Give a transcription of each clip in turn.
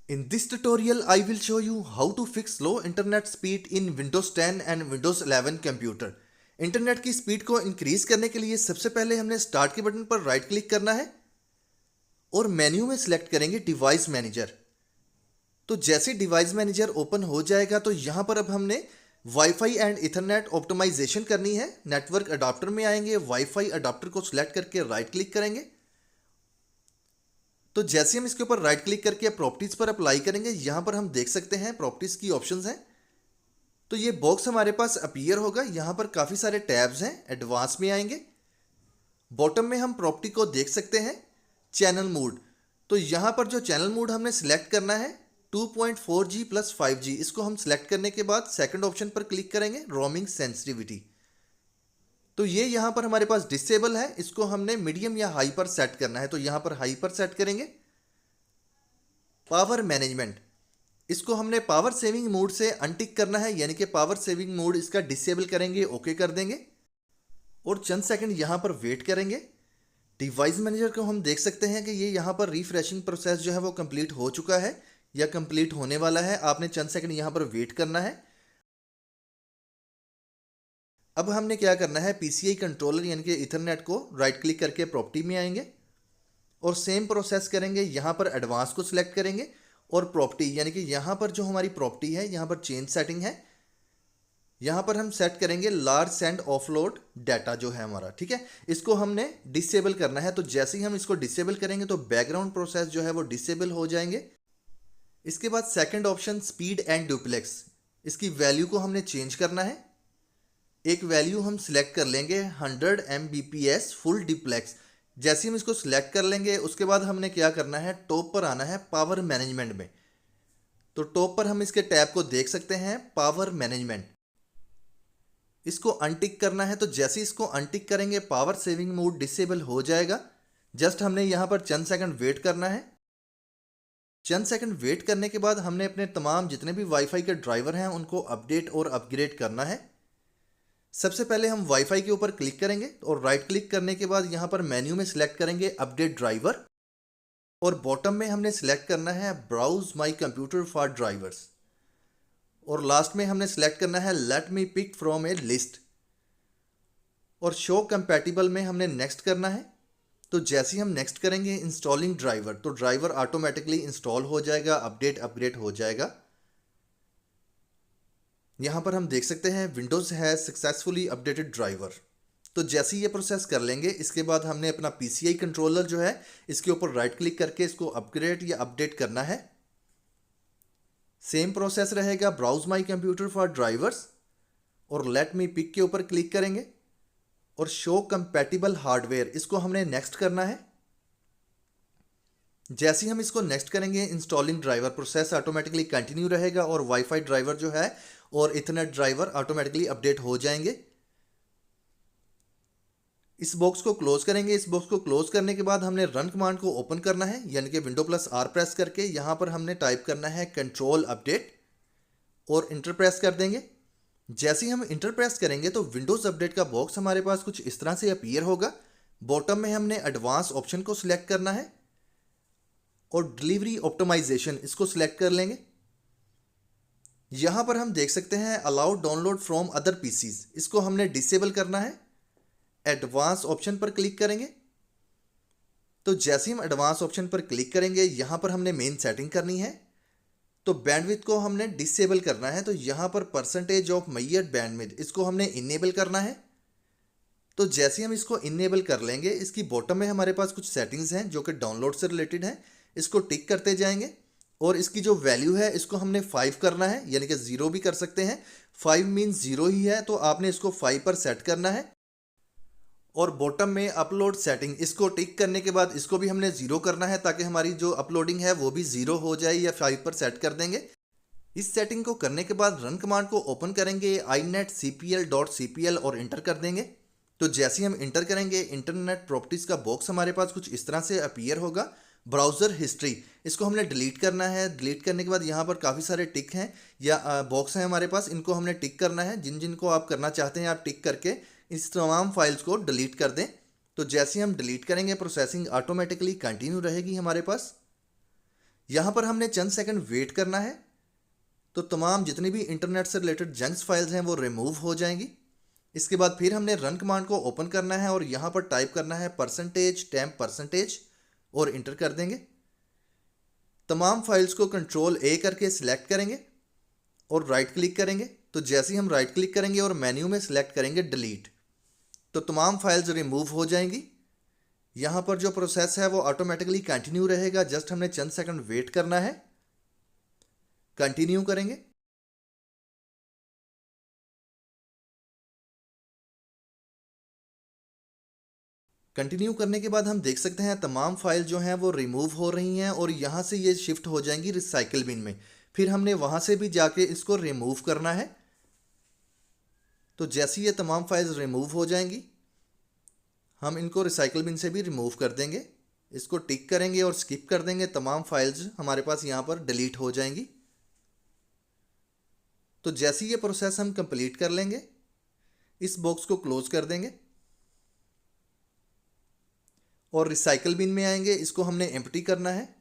In this tutorial, I will show you how to fix slow internet speed in Windows 10 and Windows 11 computer. Internet की speed को increase करने के लिए सबसे पहले हमने स्टार्ट के बटन पर राइट क्लिक करना है और मेन्यू में सिलेक्ट करेंगे डिवाइस मैनेजर। तो जैसे डिवाइस मैनेजर ओपन हो जाएगा तो यहाँ पर अब हमने वाईफाई एंड इथरनेट ऑप्टिमाइजेशन करनी है। नेटवर्क अडाप्टर में आएंगे, वाईफाई अडाप्टर को सिलेक्ट करके राइट क्लिक करेंगे। तो जैसे हम इसके ऊपर राइट क्लिक करके प्रॉपर्टीज पर अप्लाई करेंगे, यहां पर हम देख सकते हैं प्रॉपर्टीज की ऑप्शंस हैं। तो ये बॉक्स हमारे पास अपीयर होगा। यहां पर काफ़ी सारे टैब्स हैं। एडवांस में आएंगे, बॉटम में हम प्रॉपर्टी को देख सकते हैं चैनल मोड। तो यहां पर जो चैनल मोड हमने सिलेक्ट करना है 2.4G प्लस 5G, इसको हम सिलेक्ट करने के बाद सेकंड ऑप्शन पर क्लिक करेंगे रोमिंग सेंसिटिविटी। तो ये यहाँ पर हमारे पास डिसेबल है, इसको हमने मीडियम या हाई पर सेट करना है। तो यहाँ पर हाई पर सेट करेंगे। पावर मैनेजमेंट, इसको हमने पावर सेविंग मोड से अनटिक करना है, यानी कि पावर सेविंग मोड इसका डिसेबल करेंगे, ओके कर देंगे और चंद सेकंड यहाँ पर वेट करेंगे। डिवाइस मैनेजर को हम देख सकते हैं कि ये यहाँ पर रिफ्रेशिंग प्रोसेस जो है वो कंप्लीट हो चुका है या कंप्लीट होने वाला है। आपने चंद सेकंड यहाँ पर वेट करना है। अब हमने क्या करना है, पीसीआई कंट्रोलर यानी कि इथरनेट को राइट क्लिक करके प्रॉपर्टी में आएंगे और सेम प्रोसेस करेंगे। यहाँ पर एडवांस को सिलेक्ट करेंगे और प्रॉपर्टी यानी कि यहाँ पर जो हमारी प्रॉपर्टी है यहाँ पर चेंज सेटिंग है, यहाँ पर हम सेट करेंगे लार्ज सेंड ऑफलोड डाटा जो है हमारा, ठीक है। इसको हमने डिसेबल करना है। तो जैसे ही हम इसको डिसेबल करेंगे तो बैकग्राउंड प्रोसेस जो है वो डिसेबल हो जाएंगे। इसके बाद second option speed and duplex, इसकी वैल्यू को हमने चेंज करना है। एक वैल्यू हम सिलेक्ट कर लेंगे 100 Mbps फुल डिप्लेक्स। जैसे हम इसको सिलेक्ट कर लेंगे उसके बाद हमने क्या करना है, टॉप पर आना है पावर मैनेजमेंट में। तो टॉप पर हम इसके टैब को देख सकते हैं पावर मैनेजमेंट, इसको अनटिक करना है। तो जैसे इसको अनटिक करेंगे पावर सेविंग मोड डिसेबल हो जाएगा। जस्ट हमने यहाँ पर चंद सेकंड वेट करना है। चंद सेकंड वेट करने के बाद हमने अपने तमाम जितने भी वाईफाई के ड्राइवर हैं उनको अपडेट और अपग्रेड करना है। सबसे पहले हम वाईफाई के ऊपर क्लिक करेंगे और राइट क्लिक करने के बाद यहाँ पर मेन्यू में सिलेक्ट करेंगे अपडेट ड्राइवर और बॉटम में हमने सिलेक्ट करना है browse my computer for drivers और लास्ट में हमने सिलेक्ट करना है let me pick from a list और शो कंपैटिबल में हमने नेक्स्ट करना है। तो जैसे ही हम नेक्स्ट करेंगे इंस्टॉलिंग ड्राइवर, तो ड्राइवर ऑटोमेटिकली इंस्टॉल हो जाएगा, अपडेट अपग्रेड हो जाएगा। यहाँ पर हम देख सकते हैं विंडोज़ है सक्सेसफुली अपडेटेड ड्राइवर। तो जैसे ही ये प्रोसेस कर लेंगे इसके बाद हमने अपना पीसीआई कंट्रोलर जो है इसके ऊपर राइट क्लिक करके इसको अपग्रेड या अपडेट करना है। सेम प्रोसेस रहेगा browse my computer for drivers और लेट मी पिक के ऊपर क्लिक करेंगे और शो कंपैटिबल हार्डवेयर, इसको हमने नेक्स्ट करना है। जैसे ही हम इसको नेक्स्ट करेंगे installing driver process automatically continue रहेगा और वाईफाई ड्राइवर जो है और इथरनेट ड्राइवर ऑटोमेटिकली अपडेट हो जाएंगे। इस बॉक्स को क्लोज करेंगे। इस बॉक्स को क्लोज करने के बाद हमने रन कमांड को ओपन करना है, यानी कि विंडो प्लस आर प्रेस करके यहाँ पर हमने टाइप करना है कंट्रोल अपडेट और इंटर प्रेस कर देंगे। जैसे ही हम इंटर प्रेस करेंगे तो विंडोज़ अपडेट का बॉक्स हमारे पास कुछ इस तरह से अपीयर होगा। बॉटम में हमने एडवांस ऑप्शन को सिलेक्ट करना है और डिलीवरी ऑप्टिमाइजेशन इसको सिलेक्ट कर लेंगे। यहां पर हम देख सकते हैं allow download from other PCs, इसको हमने डिसेबल करना है। एडवांस ऑप्शन पर क्लिक करेंगे। तो जैसे ही हम एडवांस ऑप्शन पर क्लिक करेंगे यहां पर हमने मेन सेटिंग करनी है। तो बैंडविड्थ को हमने डिसेबल करना है। तो यहां पर परसेंटेज ऑफ मैयर बैंडविड्थ इसको हमने इनेबल करना है। तो जैसे ही हम इसको इनेबल कर लेंगे इसकी बॉटम में हमारे पास कुछ सेटिंग्स हैं जो कि डाउनलोड से रिलेटेड हैं, इसको टिक करते जाएंगे और इसकी जो वैल्यू है इसको हमने 5 करना है, यानी कि 0 भी कर सकते हैं। 5 मीन्स 0 ही है तो आपने इसको 5 पर सेट करना है और बॉटम में अपलोड सेटिंग इसको टिक करने के बाद इसको भी हमने 0 करना है ताकि हमारी जो अपलोडिंग है वो भी 0 हो जाए या 5 पर सेट कर देंगे। इस सेटिंग को करने के बाद रन कमांड को ओपन करेंगे inetcpl.cpl और इंटर कर देंगे। तो जैसे ही हम इंटर करेंगे इंटरनेट प्रॉपर्टीज़ का बॉक्स हमारे पास कुछ इस तरह से अपीयर होगा। ब्राउज़र हिस्ट्री इसको हमने डिलीट करना है। डिलीट करने के बाद यहाँ पर काफ़ी सारे टिक हैं या बॉक्स हैं हमारे पास, इनको हमने टिक करना है। जिन जिनको आप करना चाहते हैं आप टिक करके इस तमाम फाइल्स को डिलीट कर दें। तो जैसे ही हम डिलीट करेंगे प्रोसेसिंग ऑटोमेटिकली कंटिन्यू रहेगी हमारे पास। यहाँ पर हमने चंद सेकंड वेट करना है, तो तमाम जितनी भी इंटरनेट से रिलेटेड जंक्स फाइल्स हैं वो रिमूव हो जाएंगी। इसके बाद फिर हमने रन कमांड को ओपन करना है और यहाँ पर टाइप करना है %temp% और इंटर कर देंगे। तमाम फाइल्स को कंट्रोल A करके सिलेक्ट करेंगे और राइट क्लिक करेंगे। तो जैसे ही हम राइट क्लिक करेंगे और मेन्यू में सिलेक्ट करेंगे डिलीट, तो तमाम फाइल्स रिमूव हो जाएंगी। यहाँ पर जो प्रोसेस है वो ऑटोमेटिकली कंटिन्यू रहेगा, जस्ट हमने चंद सेकंड वेट करना है। कंटिन्यू करेंगे। कंटिन्यू करने के बाद हम देख सकते हैं तमाम फाइल जो हैं वो रिमूव हो रही हैं और यहाँ से ये शिफ्ट हो जाएंगी रिसाइकिल बिन में। फिर हमने वहाँ से भी जाके इसको रिमूव करना है। तो जैसे ये तमाम फाइल्स रिमूव हो जाएंगी, हम इनको रिसाइकिल बिन से भी रिमूव कर देंगे। इसको टिक करेंगे और स्किप कर देंगे। तमाम फाइल्स हमारे पास यहाँ पर डिलीट हो जाएंगी। तो जैसे ये प्रोसेस हम कंप्लीट कर लेंगे, इस बॉक्स को क्लोज कर देंगे और रिसाइकिल बिन में आएंगे। इसको हमने एम्प्टी करना है।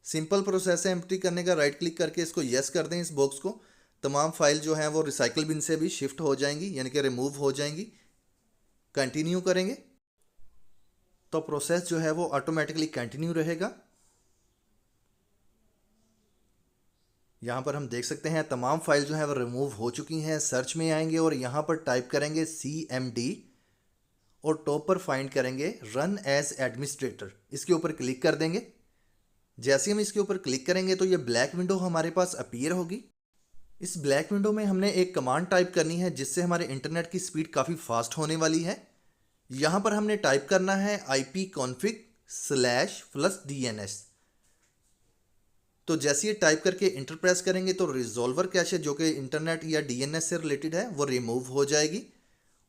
सिंपल प्रोसेस है एम्प्टी करने का। राइट क्लिक करके इसको यस कर दें इस बॉक्स को। तमाम फाइल जो हैं वो रिसाइकिल बिन से भी शिफ्ट हो जाएंगी, यानी कि रिमूव हो जाएंगी। कंटिन्यू करेंगे तो प्रोसेस जो है वो ऑटोमेटिकली कंटिन्यू रहेगा। यहाँ पर हम देख सकते हैं तमाम फाइल जो है वो रिमूव हो चुकी हैं। सर्च में आएंगे और यहाँ पर टाइप करेंगे CMD और टॉप पर फाइंड करेंगे रन एज एडमिनिस्ट्रेटर। इसके ऊपर क्लिक कर देंगे। जैसे हम इसके ऊपर क्लिक करेंगे तो ये ब्लैक विंडो हमारे पास अपीयर होगी। इस ब्लैक विंडो में हमने एक कमांड टाइप करनी है जिससे हमारे इंटरनेट की स्पीड काफ़ी फास्ट होने वाली है। यहाँ पर हमने टाइप करना है ipconfig/+DNS। तो जैसे ये टाइप करके इंटर प्रेस करेंगे तो रिजॉल्वर कैशे जो कि इंटरनेट या DNS से रिलेटेड है वो रिमूव हो जाएगी।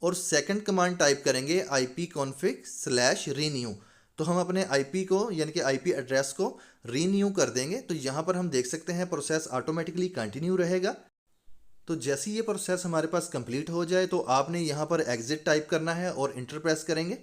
और सेकंड कमांड टाइप करेंगे ipconfig/renew। तो हम अपने IP को यानी कि IP एड्रेस को रीन्यू कर देंगे। तो यहाँ पर हम देख सकते हैं प्रोसेस ऑटोमेटिकली कंटिन्यू रहेगा। तो जैसे ये प्रोसेस हमारे पास कंप्लीट हो जाए तो आपने यहाँ पर एग्जिट टाइप करना है और इंटर प्रेस करेंगे।